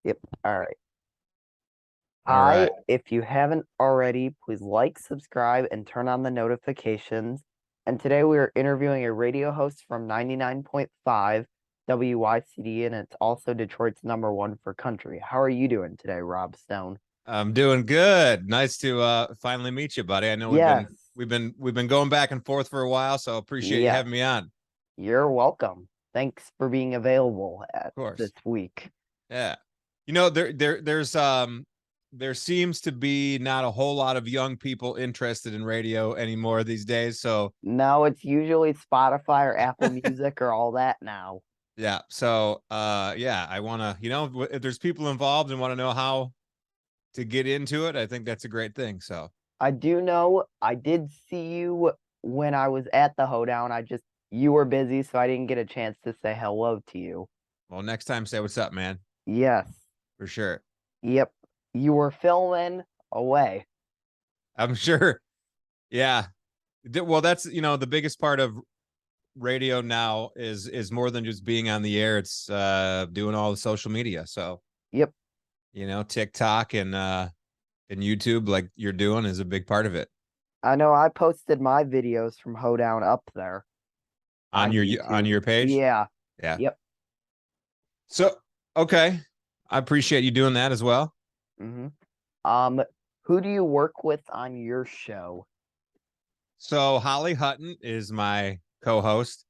Yep. All right. All Hi. right. If you haven't already, please like, subscribe, and turn on the notifications. And today we are interviewing a radio host from 99.5 WYCD, and it's also Detroit's #1 for country. How are you doing today, Rob Stone? I'm doing good. Nice to finally meet you, buddy. I know we've Yes. been we've been we've been going back and forth for a while, so appreciate you Yes. having me on. Of You're welcome. Thanks for being available at this course. week. Yeah. There seems to be not a whole lot of young people interested in radio anymore these days. So No, it's usually Spotify or Apple Music or all that now. yeah. So yeah, I wanna, if there's people involved and want to know how to get into it, I think that's a great thing. So I do know I did see you when I was at the hoedown. You were busy, so I didn't get a chance to say hello to you. well, next time say what's up, man. Yes. For sure. Yep. You were filming away. I'm sure. Yeah. Well, that's the biggest part of radio now is more than just being on the air. It's doing all the social media. So Yep. TikTok and YouTube, like you're doing, is a big part of it I know I posted my videos from hoedown up there on on your YouTube. page. Yeah. Yeah. Yep. So okay, I appreciate you doing that as well. hmm Um, who do you work with on your show? So Holly Hutton is my co-host,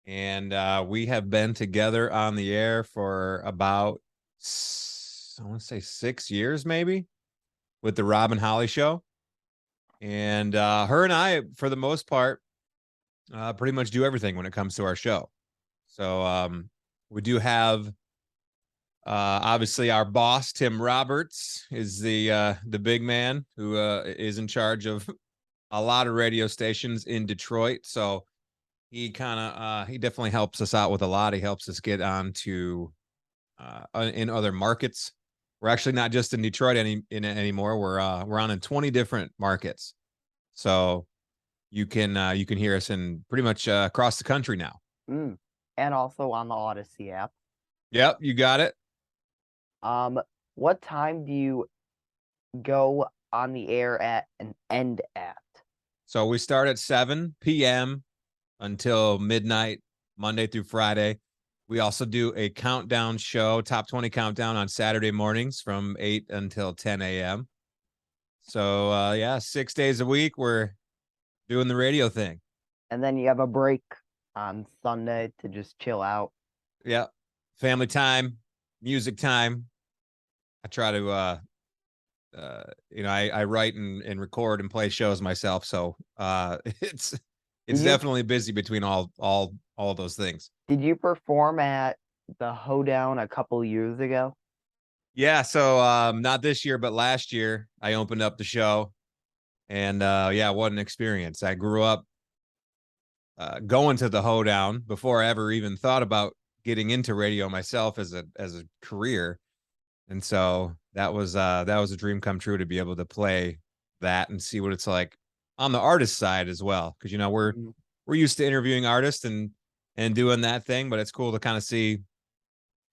and we have been together on the air for about I want to say 6 years, maybe, with the Rob and Holly show. And her and I, for the most part, pretty much do everything when it comes to our show. So we do have obviously our boss Tim Roberts is the big man who is in charge of a lot of radio stations in Detroit. So he definitely helps us out with a lot. He helps us get on to in other markets. We're actually not just in Detroit anymore. We're on in 20 different markets. So you can hear us in pretty much across the country now. Mm. And also on the Odyssey app. Yep, you got it. Um, what time do you go on the air at and end at? So we start at 7 p.m. until midnight, Monday through Friday. We also do a countdown show, top 20 countdown on Saturday mornings from 8 until 10 a.m. So yeah, 6 days a week we're doing the radio thing. And then you have a break on Sunday to just chill out. Yeah, family time, music time. I try to I write and record and play shows myself, so Did it's you definitely busy between all of those things. did you perform at the hoedown a couple years ago? Yeah, so not this year but last year I opened up the show, and yeah, what an experience. I grew up going to the hoedown before I ever even thought about getting into radio myself as a career. And so that was a dream come true to be able to play that and see what it's like on the artist side as well. Because Mm. we're used to interviewing artists and doing that thing, but it's cool to kind of see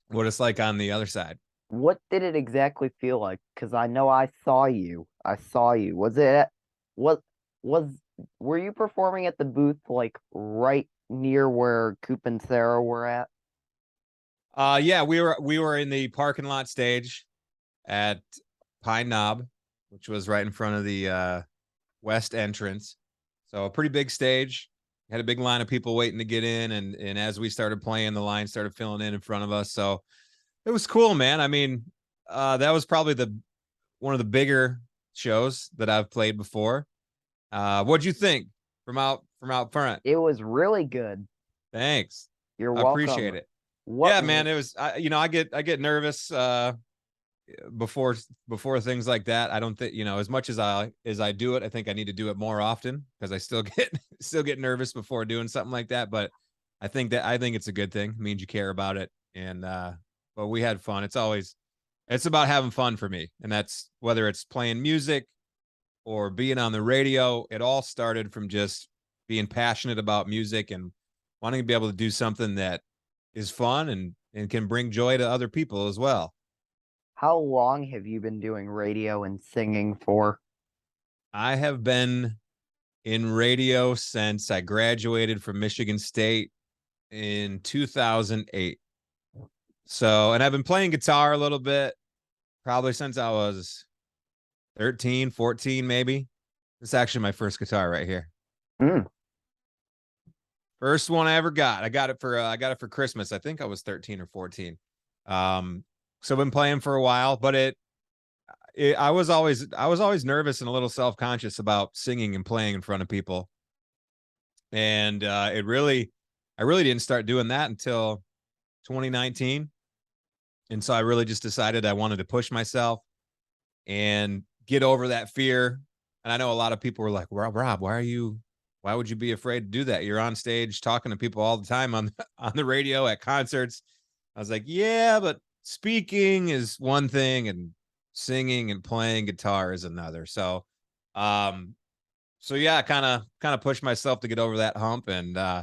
what it's like on the other side. What did it exactly feel like? Because I know I saw you. I saw you. What was were you performing at the booth like right near where Coop and Sarah were at? Yeah, we were in the parking lot stage at Pine Knob, which was right in front of the west entrance. So a pretty big stage. Had a big line of people waiting to get in, and as we started playing, the line started filling in front of us. So it was cool, man. I mean, that was probably the one of the bigger shows that I've played before. What'd you think from out front? It was really good. Thanks, You're I appreciate welcome. it. What Yeah, man, it was. I get nervous before things like that. I don't think as much as I do it. I think I need to do it more often because I still get still get nervous before doing something like that. But I think it's a good thing. It means you care about it, and but we had fun. It's about having fun for me, and that's whether it's playing music or being on the radio. It all started from just being passionate about music and wanting to be able to do something that is fun and can bring joy to other people as well. How long have you been doing radio and singing for? I have been in radio since I graduated from Michigan State in 2008. So, and I've been playing guitar a little bit, probably since I was 13, 14, maybe. This is actually my first guitar right here. Mm. First one I ever got. I got it for Christmas. I think I was 13 or 14. So I've been playing for a while, but I was always nervous and a little self-conscious about singing and playing in front of people. And I really didn't start doing that until 2019. And so I really just decided I wanted to push myself and get over that fear. And I know a lot of people were like, Rob, why would you be afraid to do that? You're on stage talking to people all the time on on the radio at concerts. I was like, yeah, but speaking is one thing and singing and playing guitar is another. Um, so yeah, kind of pushed myself to get over that hump. And yeah,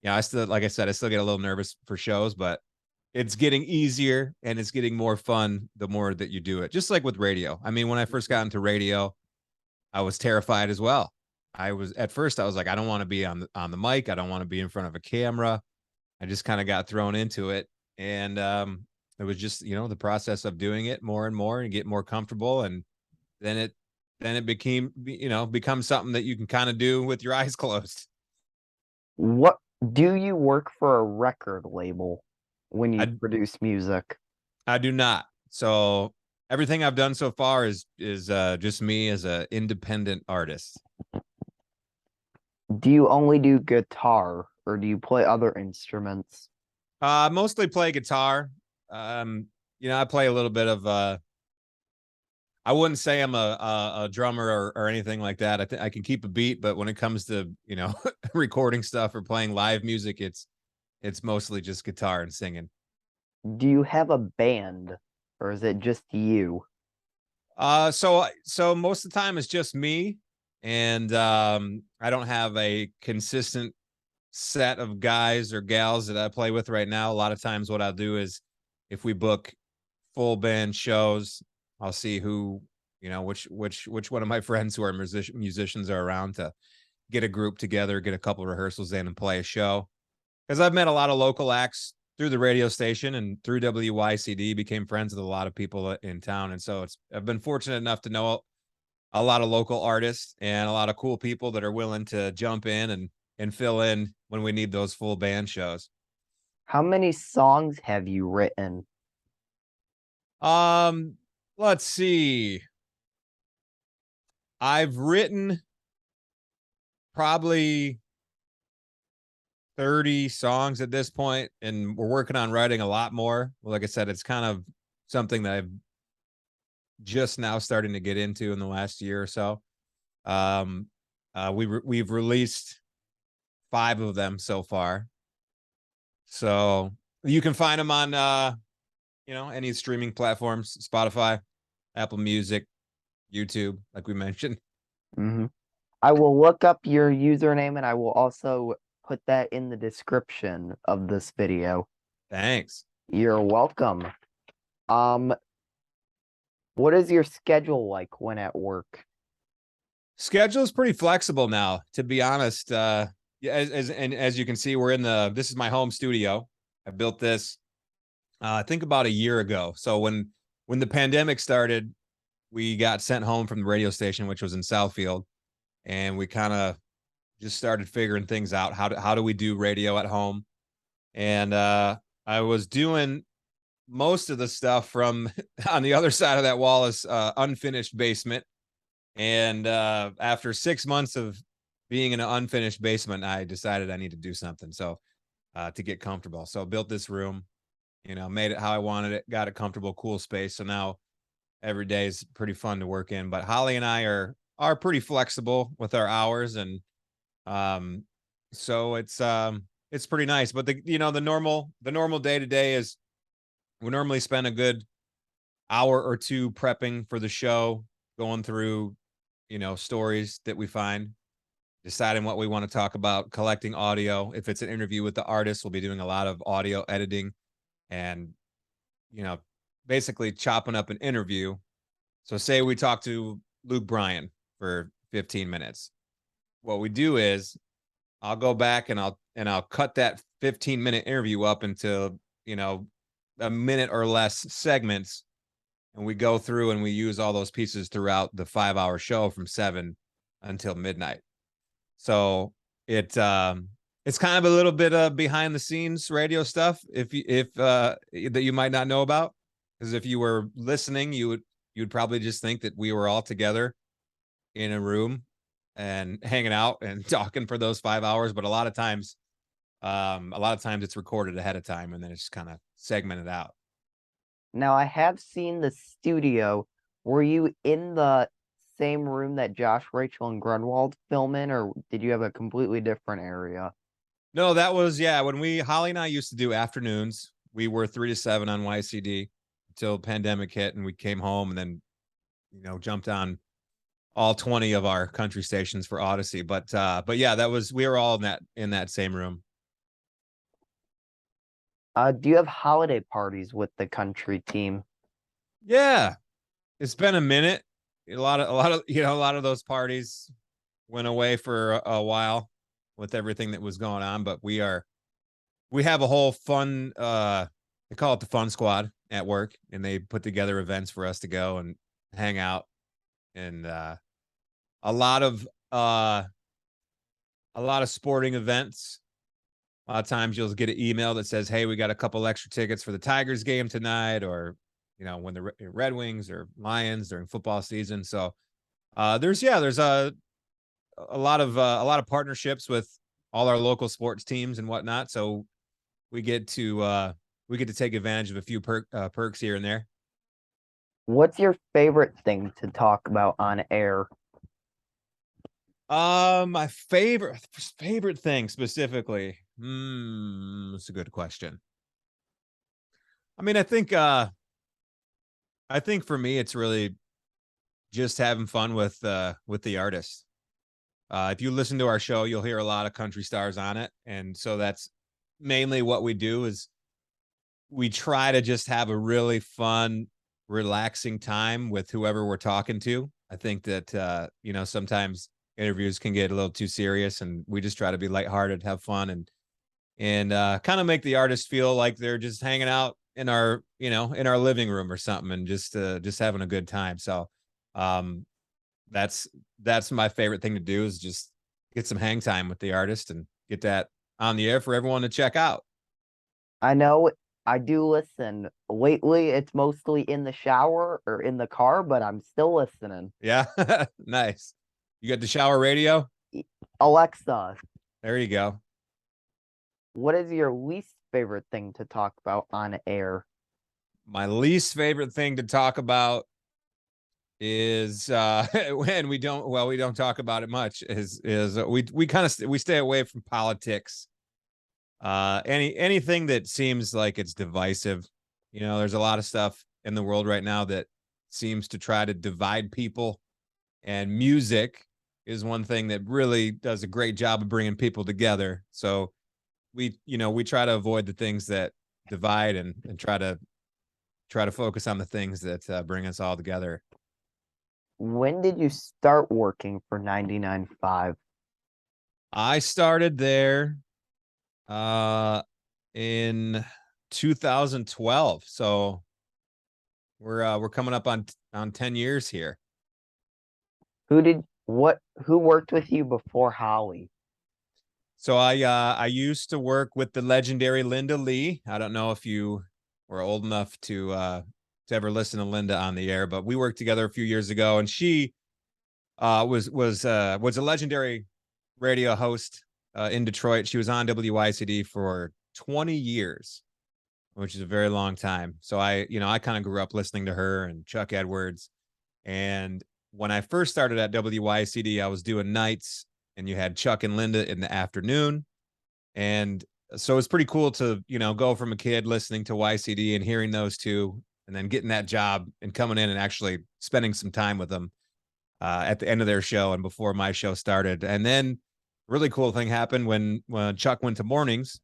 I still, like I said, I still get a little nervous for shows, but it's getting easier and it's getting more fun the more that you do it. Just like with radio. I mean, when I first got into radio, I was terrified as well. At first I was like, I don't want to be on the mic. I don't want to be in front of a camera. I just kind of got thrown into it. And it was just, the process of doing it more and more and get more comfortable. And then it became, becomes something that you can kind of do with your eyes closed. What do you work for a record label when you I produce music? I do not. So everything I've done so far is just me as an independent artist. Do you only do guitar or do you play other instruments? Mostly play guitar. I play a little bit of I wouldn't say I'm a drummer or anything like that. I can keep a beat, but when it comes to, recording stuff or playing live music, it's mostly just guitar and singing. Do you have a band or is it just you? So most of the time it's just me, and I don't have a consistent set of guys or gals that I play with right now. A lot of times what I'll do is if we book full band shows, I'll see who, which one of my friends who are musicians are around to get a group together, get a couple rehearsals in and play a show. Because I've met a lot of local acts through the radio station and through WYCD, became friends with a lot of people in town. And so I've been fortunate enough to know a lot of local artists and a lot of cool people that are willing to jump in and fill in when we need those full band shows. How many songs have you written? Um, let's see. I've written probably 30 songs at this point, and we're working on writing a lot more. Well, like I said, it's kind of something that I've just now starting to get into in the last year or so. We've released 5 of them so far. So you can find them on any streaming platforms, Spotify, Apple Music, YouTube, like we mentioned. Hmm. I will look up your username and I will also put that in the description of this video. Thanks. You're welcome. Um, what is your schedule like when at work? Schedule is pretty flexible now, to be honest. Yeah, as you can see, this is my home studio. I built this I think about a year ago. So when the pandemic started, we got sent home from the radio station, which was in Southfield, and we kind of just started figuring things out. How do we do radio at home? And I was doing most of the stuff from on the other side of that wall is unfinished basement. And after 6 months of being in an unfinished basement, I decided I need to do something. So to get comfortable. So I built this room, made it how I wanted it, got it comfortable, cool space. So now every day is pretty fun to work in. But Holly and I are pretty flexible with our hours, and so it's pretty nice. But the normal day to day is we normally spend a good hour or two prepping for the show, going through stories that we find, deciding what we want to talk about, collecting audio. If it's an interview with the artist, we'll be doing a lot of audio editing and, basically chopping up an interview. So say we talk to Luke Bryan for 15 minutes. What we do is I'll go back and I'll cut that 15-minute interview up into, a minute or less segments, and we go through and we use all those pieces throughout the 5-hour show from 7 until midnight. So it's kind of a little bit of behind the scenes radio stuff if that you might not know about, because if you were listening, you'd probably just think that we were all together in a room and hanging out and talking for those 5 hours. But a lot of times it's recorded ahead of time and then it's just kind of segmented out. Now, I have seen the studio. Were you in the same room that Josh, Rachel, and Grunwald film in, or did you have a completely different area? No, that was, yeah, when Holly and I used to do afternoons. We were 3 to 7 on YCD until pandemic hit and we came home and then, jumped on all 20 of our country stations for Odyssey. But yeah, we were all in that same room. Do you have holiday parties with the country team? Yeah, it's been a minute. A lot of those parties went away for a while with everything that was going on, but we have a whole fun they call it the fun squad at work, and they put together events for us to go and hang out, and a lot of uh a lot of sporting events. A lot of times you'll get an email that says, "Hey, we got a couple extra tickets for the Tigers game tonight," or when the Red Wings or Lions during football season. So there's a lot of partnerships with all our local sports teams and whatnot. So we get to take advantage of a few perks here and there. What's your favorite thing to talk about on air? My favorite thing specifically. That's a good question. I mean, I think for me, it's really just having fun with the artist. If you listen to our show, you'll hear a lot of country stars on it, and so that's mainly what we do. Is we try to just have a really fun, relaxing time with whoever we're talking to. I think that sometimes interviews can get a little too serious, and we just try to be lighthearted, have fun, and kind of make the artist feel like they're just hanging out in our living room or something, and just having a good time. So um, that's my favorite thing to do, is just get some hang time with the artist and get that on the air for everyone to check out. I know I do listen. Lately, it's mostly in the shower or in the car, but I'm still listening. Yeah, nice. You got the shower radio. Alexa, There you go. what is your least favorite thing to talk about on air? My least favorite thing to talk about is when we don't talk about it much, is we stay away from politics. Anything that seems like it's divisive. There's a lot of stuff in the world right now that seems to try to divide people, and music is one thing that really does a great job of bringing people together. So we try to avoid the things that divide, and try to focus on the things that bring us all together. When did you start working for 99.5? I started there in 2012. So we're coming up on 10 years here. Who worked with you before Holly? So I used to work with the legendary Linda Lee. I don't know if you were old enough to ever listen to Linda on the air, but we worked together a few years ago, and she was a legendary radio host in Detroit. She was on WYCD for 20 years, which is a very long time. So I kind of grew up listening to her and Chuck Edwards. And when I first started at WYCD, I was doing nights, and you had Chuck and Linda in the afternoon. And so it's pretty cool to, go from a kid listening to YCD and hearing those two, and then getting that job and coming in and actually spending some time with them at the end of their show and before my show started. And then really cool thing happened when Chuck went to mornings.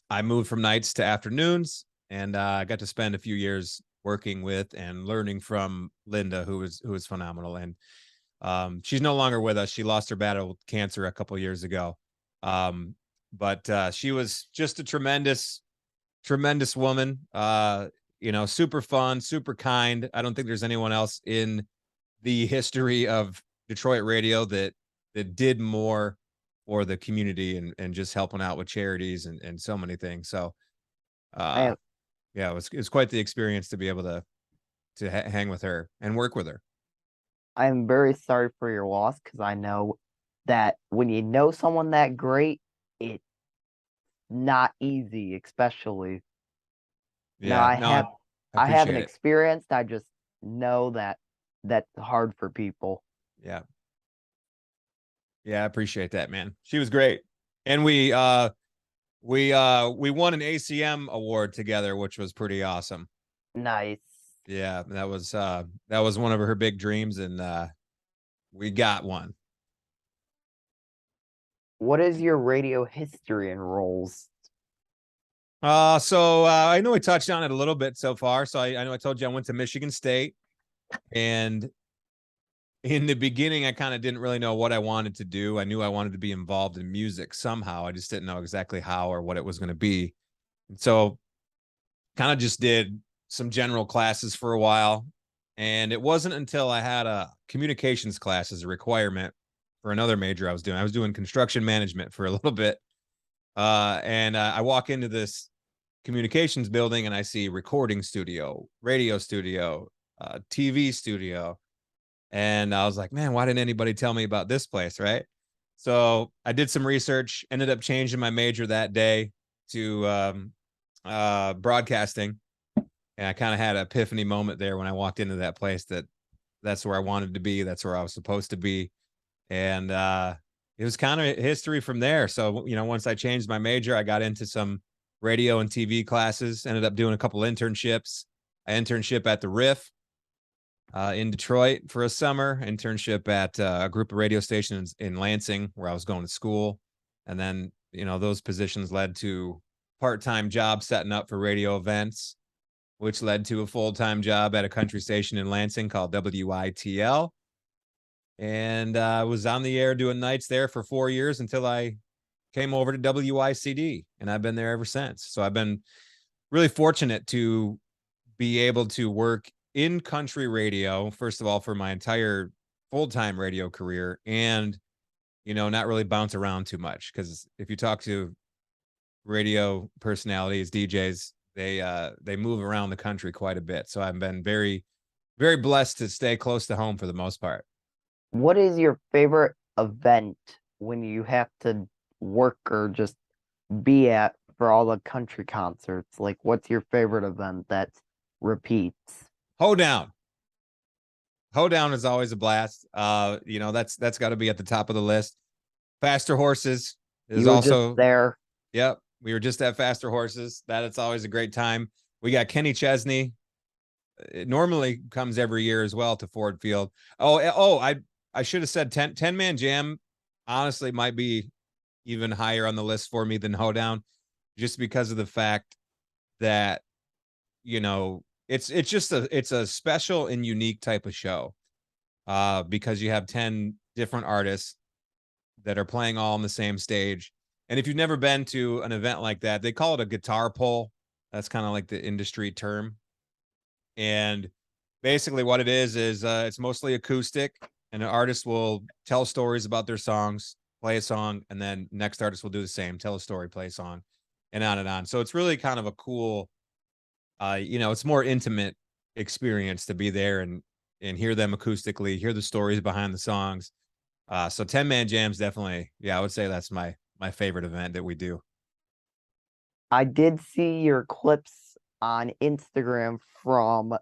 I moved from nights to afternoons, and I got to spend a few years working with and learning from Linda, who was phenomenal. And she's no longer with us. She lost her battle with cancer a couple years ago. But she was just a tremendous woman. Super fun, super kind. I don't think there's anyone else in the history of Detroit radio that did more for the community and just helping out with charities and so many things. So I uh am yeah, it was quite the experience to be able to hang with her and work with her. I am very sorry for your loss because I know that when you know someone that great, it's not easy, especially. Now Yeah, no, I I haven't appreciate it. experienced, I just know that that's hard for people. Yeah. Yeah, I appreciate that, man. She was great. And we won an ACM award together, which was pretty awesome. Nice. Yeah, that was one of her big dreams, and we got one. What is your radio history and roles? I know I touched on it a little bit so far. So I know I told you I went to Michigan State, and in the beginning, I kind of didn't really know what I wanted to do. I knew I wanted to be involved in music somehow. I just didn't know exactly how or what it was going to be. And so kind of just did some general classes for a while. And it wasn't until I had a communications class as a requirement for another major I was doing. I was doing construction management for a little bit. And I walk into this communications building and I see recording studio, radio studio, TV studio. And I was like, man, why didn't anybody tell me about this place? Right. So I did some research, ended up changing my major that day to broadcasting. And I kind of had an epiphany moment there when I walked into that place that that's where I wanted to be. That's where I was supposed to be. And it was kind of history from there. So, once I changed my major, I got into some radio and TV classes, ended up doing a couple internships. An internship at the Riff in Detroit for a summer, internship at a group of radio stations in Lansing where I was going to school. And then, those positions led to part-time jobs setting up for radio events, which led to a full-time job at a country station in Lansing called WITL. And I was on the air doing nights there for 4 years until I came over to WICD, and I've been there ever since. So I've been really fortunate to be able to work in country radio, first of all, for my entire full-time radio career, and not really bounce around too much. Because if you talk to radio personalities, DJs, they move around the country quite a bit. So I've been very, very blessed to stay close to home for the most part. What is your favorite event when you have to work or just be at for all the country concerts? Like, what's your favorite event that repeats? Hoedown. Hoedown is always a blast. That's got to be at the top of the list. Faster Horses is You were just also. there. Yep, we were just at Faster Horses. It's always a great time. We got Kenny Chesney. It normally comes every year as well to Ford Field. I should have said 10 man jam. Honestly, might be even higher on the list for me than Hoedown, just because of the fact that it's a special and unique type of show. Because you have 10 different artists that are playing all on the same stage. And if you've never been to an event like that, they call it a guitar pull. That's kind of like the industry term. And basically what it is it's mostly acoustic, and an artist will tell stories about their songs, play a song, and then next artist will do the same, tell a story, play a song, and on and on. So it's really kind of a cool, it's more intimate experience to be there and hear them acoustically, hear the stories behind the songs. So 10 man jams definitely, yeah, I would say that's my favorite event that we do. I did see your clips on Instagram from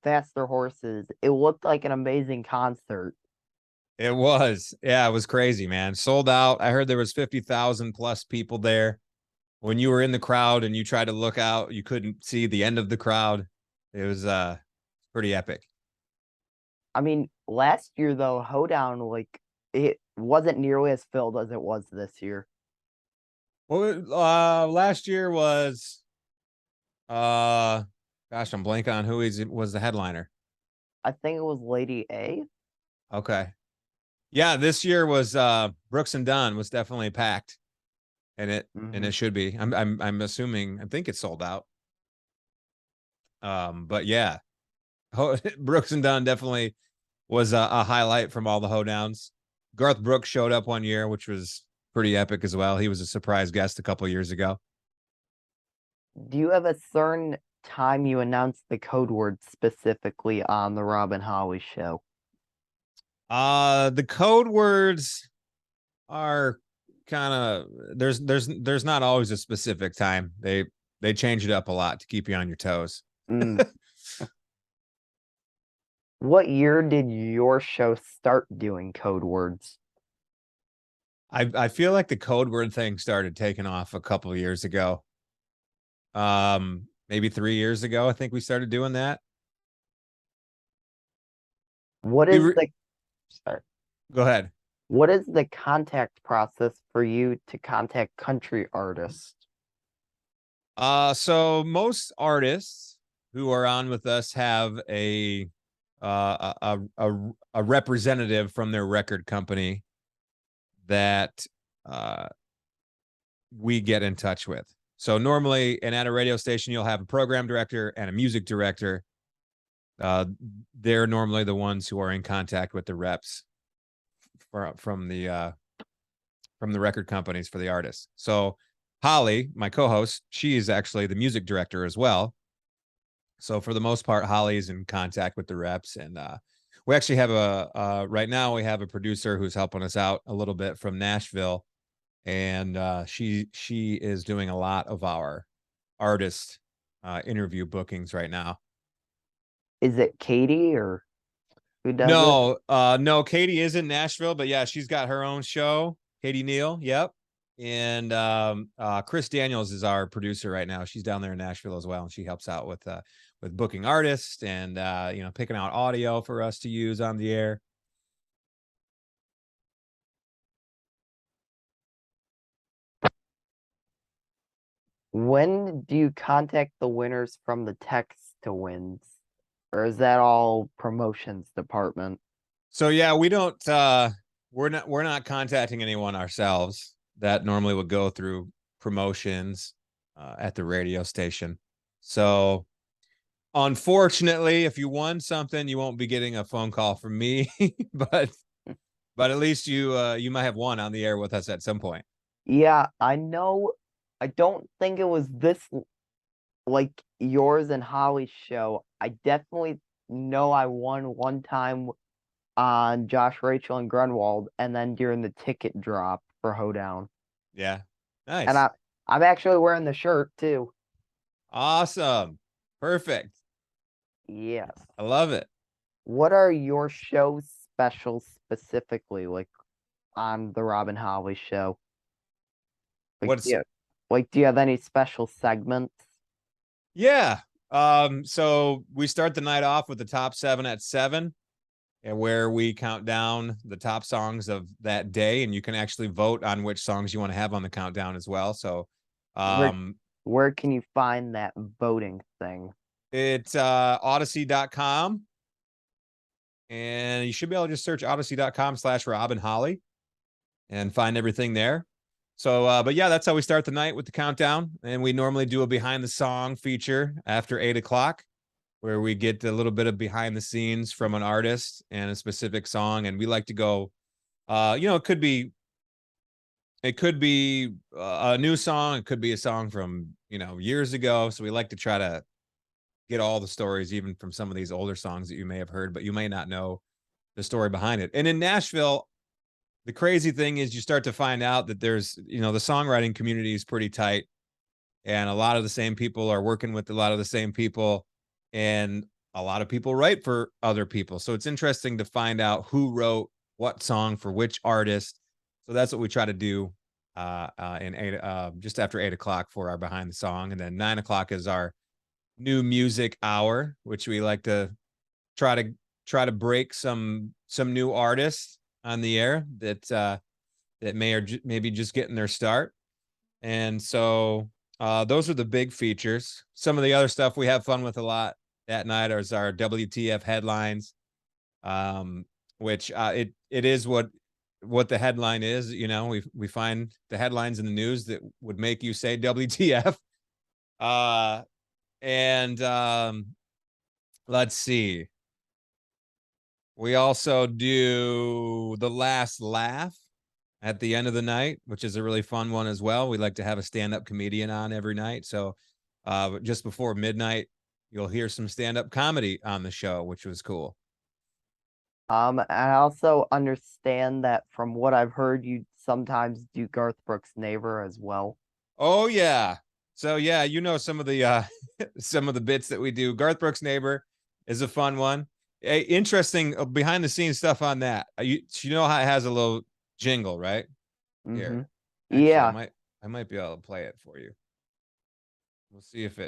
Faster Horses. It looked like an amazing concert. It was, yeah, it was crazy, man. Sold out. I heard there was 50,000 plus people there. When you were in the crowd and you tried to look out, you couldn't see the end of the crowd. It was pretty epic. I mean, last year though, Hoedown, like, it wasn't nearly as filled as it was this year. Well, last year was Gosh, I'm blanking on who was the headliner. I think it was Lady A. Okay. Yeah, this year was Brooks and Dunn was definitely packed, and Hmm. it should be. I'm assuming. I think it's sold out. But yeah, Brooks and Dunn definitely was a highlight from all the hoedowns. Garth Brooks showed up one year, which was pretty epic as well. He was a surprise guest a couple years ago. Do you have a certain time you announce the code word specifically on the Robin Holly show? The code words are kind of there's not always a specific time. They change it up a lot to keep you on your toes. Mm. What year did your show start doing code words? I feel like the code word thing started taking off a couple of years ago. Maybe 3 years ago, I think we started doing that. What We is re- the sorry, Go ahead. what is the contact process for you to contact country artists? So most artists who are on with us have a representative from their record company that uh we get in touch with. So normally, and at a radio station, you'll have a program director and a music director. Uh, they're normally the ones who are in contact with the reps from the record companies for the artists. So Holly, my co-host, she is actually the music director as well. So for the most part, Holly is in contact with the reps, and we actually have right now we have a producer who's helping us out a little bit from Nashville, and she is doing a lot of our artist interview bookings right now. Is it Katie or who does it? No, Katie is in Nashville, but yeah, she's got her own show. Katie Neal, yep. And Chris Daniels is our producer right now. She's down there in Nashville as well, and she helps out with booking artists and picking out audio for us to use on the air. When do you contact the winners from the text to wins? Or is that all promotions department? So yeah, we don't we're not contacting anyone ourselves. That normally would go through promotions at the radio station. So unfortunately, if you won something, you won't be getting a phone call from me, but at least you might have won on the air with us at some point. Yeah, I know. I don't think it was this like yours and Holly's show. I definitely know I won one time on Josh, Rachel, and Grunwald, and then during the ticket drop for Hoedown. Yeah. And Nice. I'm actually wearing the shirt too. Awesome. Perfect. Yes. I love it. What are your show specials specifically, like on the Robin Holly show? Like, What's do you have any special segments? Yeah. So we start the night off with the top 7 at 7, and where we count down the top songs of that day, and you can actually vote on which songs you want to have on the countdown as well. So Where um where can you find that voting thing? it's odyssey.com, and you should be able to just search odyssey.com/Robin Holly and find everything there. So but yeah, that's how we start the night with the countdown. And we normally do a behind the song feature after 8 o'clock, where we get a little bit of behind the scenes from an artist and a specific song. And we like to go, it could be a new song. It could be a song from, years ago. So we like to try to get all the stories, even from some of these older songs that you may have heard, but you may not know the story behind it. And in Nashville, the crazy thing is you start to find out that there's, the songwriting community is pretty tight, and a lot of the same people are working with a lot of the same people, and a lot of people write for other people. So it's interesting to find out who wrote what song for which artist. So that's what we try to do in just after 8 o'clock for our behind the song. And then 9 o'clock is our new music hour, which we like to try to break some new artists on the air that maybe just getting their start. And so Those are the big features. Some of the other stuff we have fun with a lot at night is our WTF headlines, um, which it is what the headline is. You know, we find the headlines in the news that would make you say WTF. And let's see. We also do the last laugh at the end of the night, which is a really fun one as well. We like to have a stand-up comedian on every night. So just before midnight, you'll hear some stand-up comedy on the show, which was cool. I also understand that from what I've heard, you sometimes do Garth Brooks' Neighbor as well. Oh yeah. So yeah, you know some of the some of the bits that we do. Garth Brooks' Neighbor is a fun one. Interesting behind the scenes stuff on that. You know how it has a little jingle, right? Mm-hmm. Here. Actually, Yeah. I might be able to play it for you. We'll see if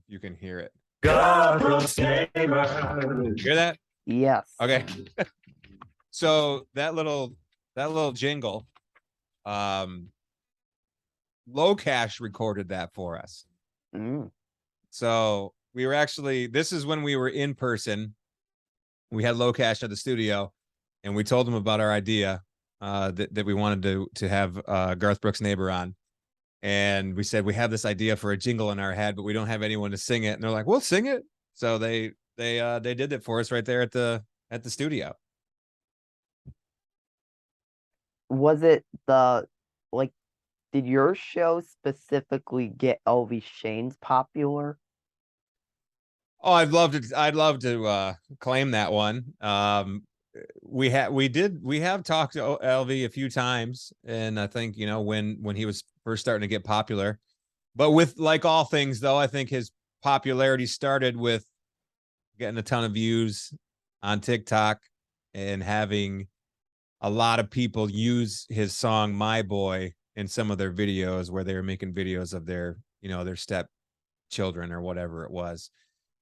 you can hear it. Garth Brooks' Neighbor. Hear that? Yes. Okay. So that little jingle, Low Cash recorded that for us. Mm. So we were actually, this is when we were in person. We had Low Cash at the studio, and we told him about our idea that we wanted to have Garth Brooks' Neighbor on. And we said we have this idea for a jingle in our head, but we don't have anyone to sing it. And they're like, "We'll sing it." So they did it for us right there at the studio. Was it like, did your show specifically get LV Shane's popular? Oh, I'd love to claim that one. We have talked to LV a few times, and I think when he was first starting to get popular. But with like all things, though, I think his popularity started with getting a ton of views on TikTok and having a lot of people use his song "My Boy" in some of their videos where they were making videos of their step children or whatever it was.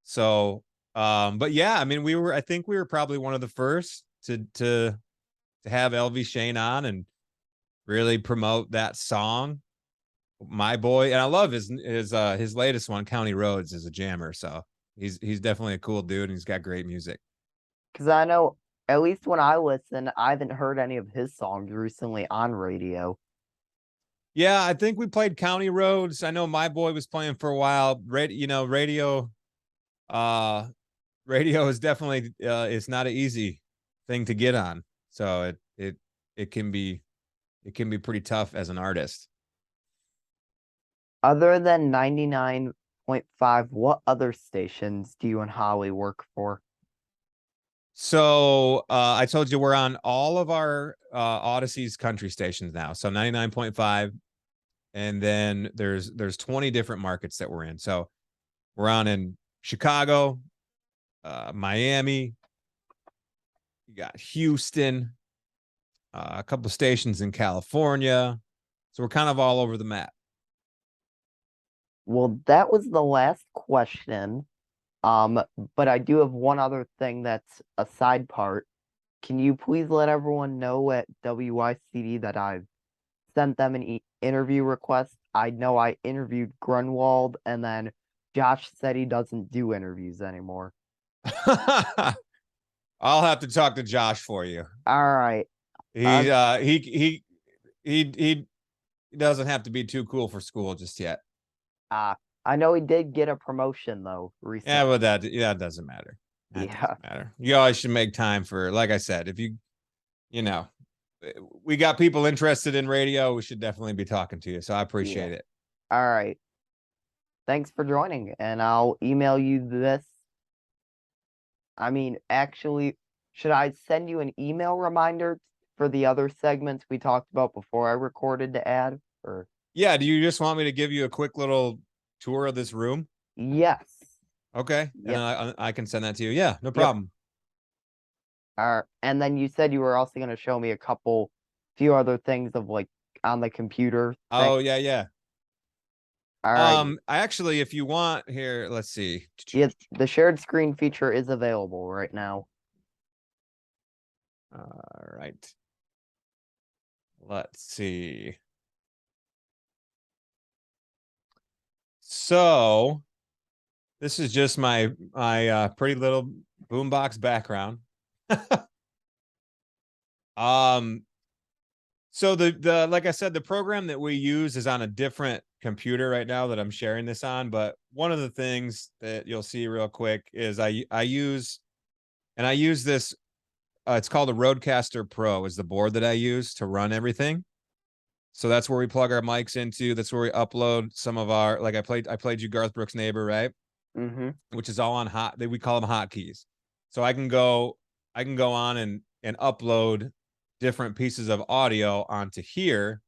So, but yeah, I mean, I think we were probably one of the first to have LV Shane on and really promote that song, My Boy. And I love his latest one, County Roads, is a jammer. So he's definitely a cool dude and he's got great music. Because I know, at least when I listen, I haven't heard any of his songs recently on radio. Yeah, I think we played County Roads. I know My Boy was playing for a while. Uh radio is definitely it's not an easy thing to get on. So it can be pretty tough as an artist. Other than 99.5, what other stations do you and Holly work for? So I told you we're on all of our Odyssey's country stations now. So 99.5, and then there's 20 different markets that we're in. So we're on in Chicago, Miami, you got Houston, a couple stations in California. So we're kind of all over the map. Well, that was the last question. But I do have one other thing that's a side part. Can you please let everyone know at WYCD that I've sent them an interview request? I know I interviewed Grunwald, and then Josh said he doesn't do interviews anymore. I'll have to talk to Josh for you. All right. He he doesn't have to be too cool for school just yet. I know he did get a promotion though recently. Yeah, but that doesn't matter. That Yeah. doesn't matter. You always should make time for, like I said, if you know, we got people interested in radio, we should definitely be talking to you. So I appreciate it. All right. Thanks for joining, and I'll email you this. I mean, actually, should I send you an email reminder for the other segments we talked about before I recorded to add? Or Yeah, do you just want me to give you a quick little tour of this room? yes. Okay. And Yes. I can send that to you. Yeah, no Yep. problem. And then you said you were also going to show me a few other things of like on the computer thing. Oh, yeah, yeah. All right. I actually, if you want here, let's see. Yeah, the shared screen feature is available right now. All right. Let's see. So this is just my pretty little boombox background. So the like I said, the program that we use is on a different computer right now that I'm sharing this on. But one of the things that you'll see real quick is I use this. It's called a Rodecaster Pro is the board that I use to run everything. So that's where we plug our mics into. That's where we upload some of our, like I played you Garth Brooks' Neighbor, right? Mm-hmm. Which is all on we call them hotkeys. So I can go on and upload different pieces of audio onto here.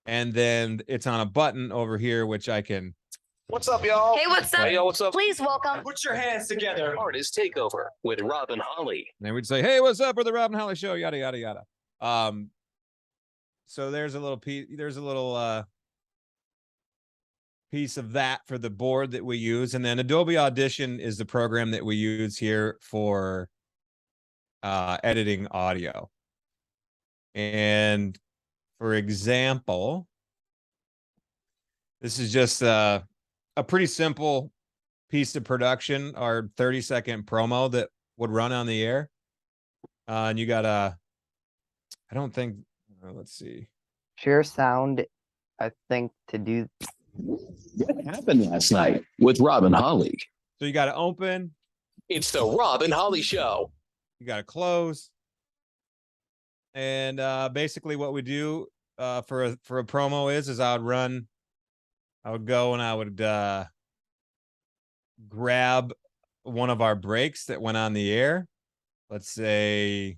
And then it's on a button over here, which I can. What's up, y'all? Hey, what's up? Hey, yo, what's up? Please welcome. Put your hands together. Artist Takeover with Rob and Holly. And then we'd say, hey, what's up for the Rob and Holly show? Yada, yada, yada. So there's a little piece, piece of that for the board that we use. And then Adobe Audition is the program that we use here for editing audio. And for example, this is just a pretty simple piece of production, our 30-second promo that would run on the air. And you got I don't think, let's see. Share sound, I think, to do. What happened last night with Rob and Holly? So you got to open. It's the Rob and Holly Show. You got to close. And basically what we do for a promo is I would go and I would grab one of our breaks that went on the air. Let's say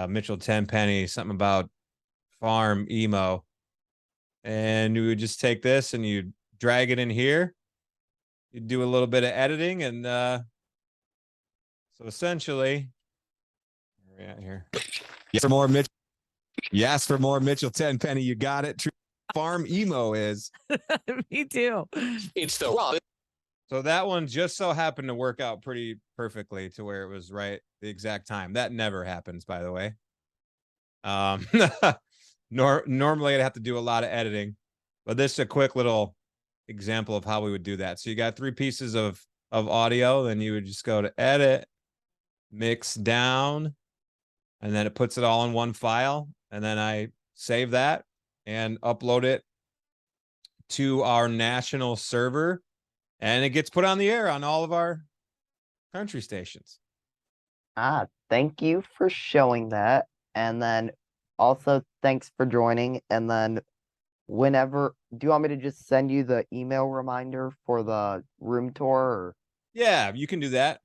Mitchell Tenpenny, something about farm emo. And you would just take this and you drag it in here. You do a little bit of editing. And so essentially, where are we at here? Yes, for more Mitch. Yes, for more Mitchell Tenpenny. You got it. True farm emo is. Me too. It's the Rob. So that one just so happened to work out pretty perfectly to where it was right the exact time. That never happens, by the way. Normally I'd have to do a lot of editing, but this is a quick little example of how we would do that. So you got 3 pieces of audio, then you would just go to edit, mix down, and then it puts it all in one file. And then I save that and upload it to our national server, and it gets put on the air on all of our country stations. Thank you for showing that. And then also thanks for joining. And then whenever, do you want me to just send you the email reminder for the room tour? Or? Yeah, you can do that.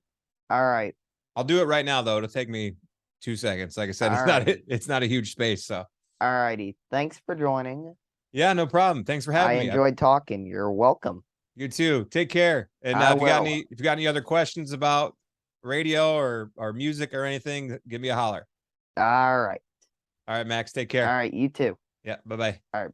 All right. I'll do it right now, though. It'll take me 2 seconds. Like I said, it's not a huge space. So, all righty. Thanks for joining. Yeah, no problem. Thanks for having me. I enjoyed talking. You're welcome. You too. Take care. And if you got any other questions about radio or music or anything, give me a holler. All right. All right, Max. Take care. All right. You too. Yeah. Bye-bye. All right.